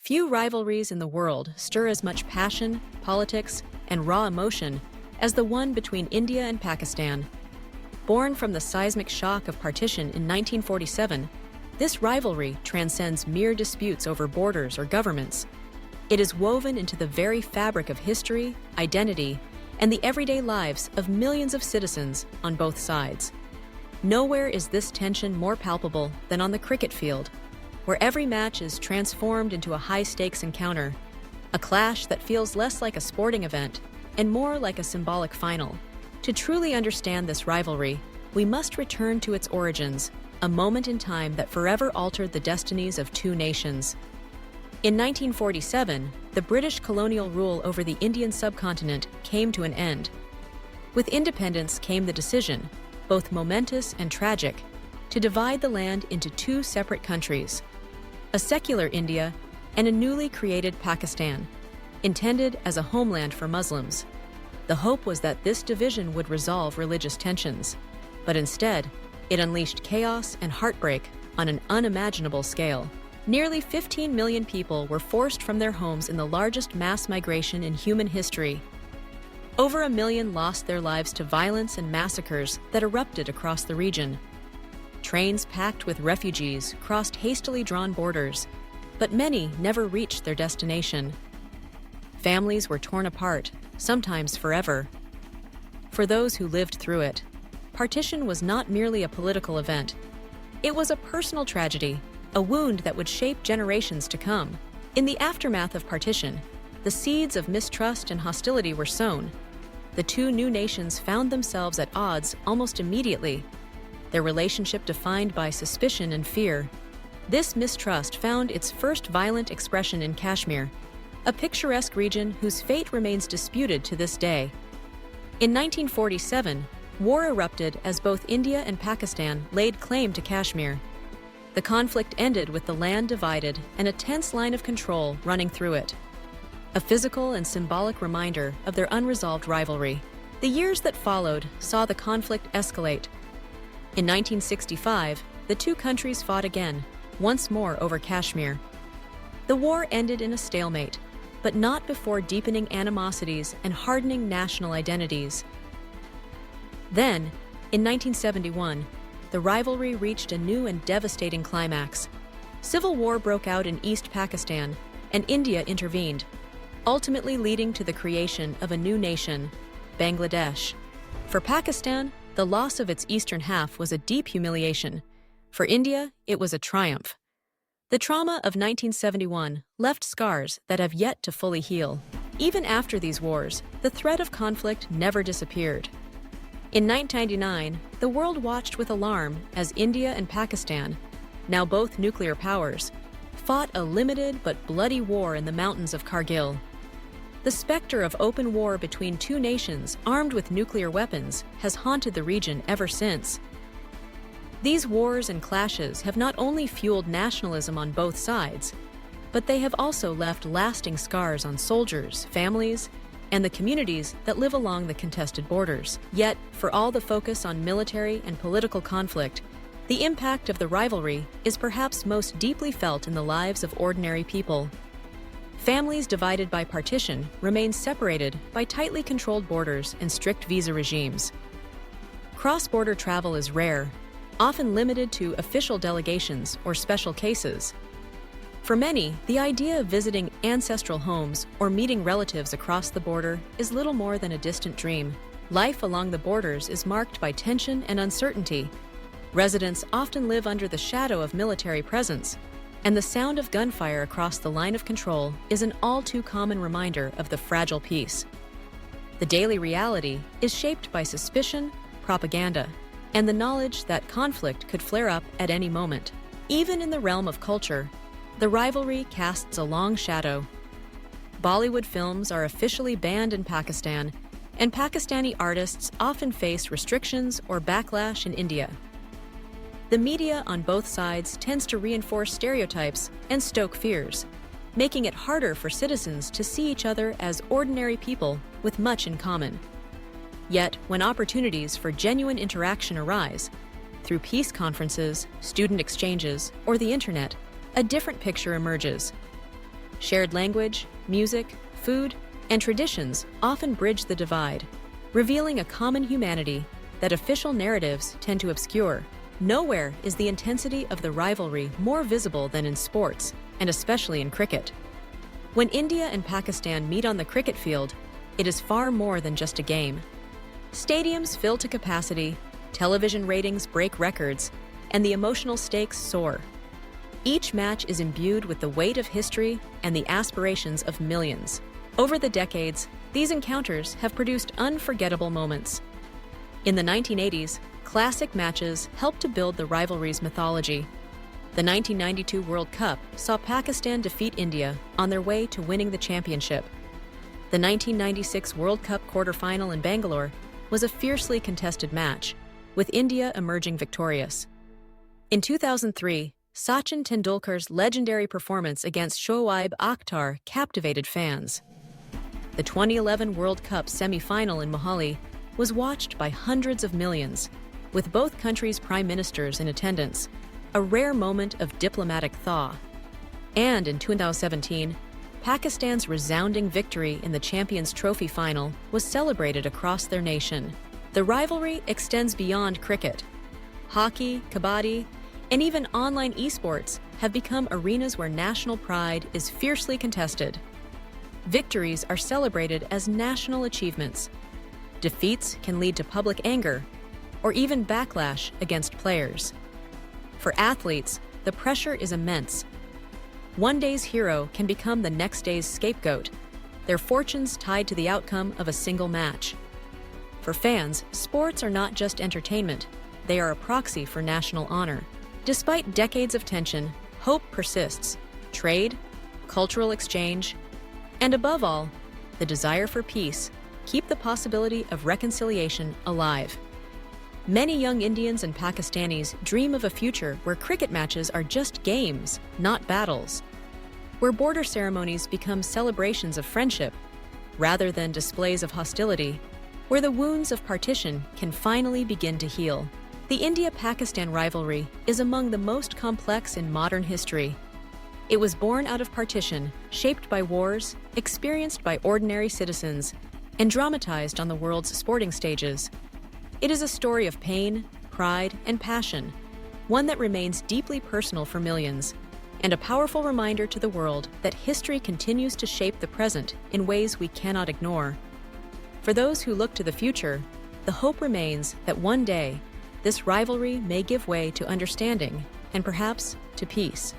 Few rivalries in the world stir as much passion, politics, and raw emotion as the one between India and Pakistan. Born from the seismic shock of partition in 1947, this rivalry transcends mere disputes over borders or governments. It is woven into the very fabric of history, identity, and the everyday lives of millions of citizens on both sides. Nowhere is this tension more palpable than on the cricket field, where every match is transformed into a high-stakes encounter, a clash that feels less like a sporting event and more like a symbolic final. To truly understand this rivalry, we must return to its origins, a moment in time that forever altered the destinies of two nations. In 1947, the British colonial rule over the Indian subcontinent came to an end. With independence came the decision, both momentous and tragic, to divide the land into two separate countries, a secular India and a newly created Pakistan, intended as a homeland for Muslims. The hope was that this division would resolve religious tensions, but instead, it unleashed chaos and heartbreak on an unimaginable scale. Nearly 15 million people were forced from their homes in the largest mass migration in human history. Over 1 million lost their lives to violence and massacres that erupted across the region. Trains packed with refugees crossed hastily drawn borders, but many never reached their destination. Families were torn apart, sometimes forever. For those who lived through it, partition was not merely a political event. It was a personal tragedy, a wound that would shape generations to come. In the aftermath of partition, the seeds of mistrust and hostility were sown. The two new nations found themselves at odds almost immediately, their relationship defined by suspicion and fear. This mistrust found its first violent expression in Kashmir, a picturesque region whose fate remains disputed to this day. In 1947, war erupted as both India and Pakistan laid claim to Kashmir. The conflict ended with the land divided and a tense line of control running through it, a physical and symbolic reminder of their unresolved rivalry. The years that followed saw the conflict escalate. In 1965, the two countries fought again, once more over Kashmir. The war ended in a stalemate, but not before deepening animosities and hardening national identities. Then, in 1971, the rivalry reached a new and devastating climax. Civil war broke out in East Pakistan, and India intervened, ultimately leading to the creation of a new nation, Bangladesh. For Pakistan, the loss of its eastern half was a deep humiliation. For India, it was a triumph. The trauma of 1971 left scars that have yet to fully heal. Even after these wars, the threat of conflict never disappeared. In 1999, the world watched with alarm as India and Pakistan, now both nuclear powers, fought a limited but bloody war in the mountains of Kargil. The specter of open war between two nations armed with nuclear weapons has haunted the region ever since. These wars and clashes have not only fueled nationalism on both sides, but they have also left lasting scars on soldiers, families, and the communities that live along the contested borders. Yet, for all the focus on military and political conflict, the impact of the rivalry is perhaps most deeply felt in the lives of ordinary people. Families divided by partition remain separated by tightly controlled borders and strict visa regimes. Cross-border travel is rare, often limited to official delegations or special cases. For many, the idea of visiting ancestral homes or meeting relatives across the border is little more than a distant dream. Life along the borders is marked by tension and uncertainty. Residents often live under the shadow of military presence, and the sound of gunfire across the line of control is an all-too-common reminder of the fragile peace. The daily reality is shaped by suspicion, propaganda, and the knowledge that conflict could flare up at any moment. Even in the realm of culture, the rivalry casts a long shadow. Bollywood films are officially banned in Pakistan, and Pakistani artists often face restrictions or backlash in India. The media on both sides tends to reinforce stereotypes and stoke fears, making it harder for citizens to see each other as ordinary people with much in common. Yet, when opportunities for genuine interaction arise, through peace conferences, student exchanges, or the internet, a different picture emerges. Shared language, music, food, and traditions often bridge the divide, revealing a common humanity that official narratives tend to obscure. Nowhere is the intensity of the rivalry more visible than in sports, and especially in cricket. When India and Pakistan meet on the cricket field, it is far more than just a game. Stadiums fill to capacity, television ratings break records, and the emotional stakes soar. Each match is imbued with the weight of history and the aspirations of millions. Over the decades, these encounters have produced unforgettable moments. In the 1980s, classic matches helped to build the rivalry's mythology. The 1992 World Cup saw Pakistan defeat India on their way to winning the championship. The 1996 World Cup quarterfinal in Bangalore was a fiercely contested match, with India emerging victorious. In 2003, Sachin Tendulkar's legendary performance against Shoaib Akhtar captivated fans. The 2011 World Cup semi-final in Mohali was watched by hundreds of millions, with both countries' prime ministers in attendance, a rare moment of diplomatic thaw. And in 2017, Pakistan's resounding victory in the Champions Trophy final was celebrated across their nation. The rivalry extends beyond cricket. Hockey, kabaddi, and even online esports have become arenas where national pride is fiercely contested. Victories are celebrated as national achievements. Defeats can lead to public anger or even backlash against players. For athletes, the pressure is immense. One day's hero can become the next day's scapegoat, their fortunes tied to the outcome of a single match. For fans, sports are not just entertainment, they are a proxy for national honor. Despite decades of tension, hope persists. Trade, cultural exchange, and above all, the desire for peace keep the possibility of reconciliation alive. Many young Indians and Pakistanis dream of a future where cricket matches are just games, not battles, where border ceremonies become celebrations of friendship rather than displays of hostility, where the wounds of partition can finally begin to heal. The India-Pakistan rivalry is among the most complex in modern history. It was born out of partition, shaped by wars, experienced by ordinary citizens, and dramatized on the world's sporting stages. It is a story of pain, pride, and passion, one that remains deeply personal for millions, and a powerful reminder to the world that history continues to shape the present in ways we cannot ignore. For those who look to the future, the hope remains that one day, this rivalry may give way to understanding and perhaps to peace.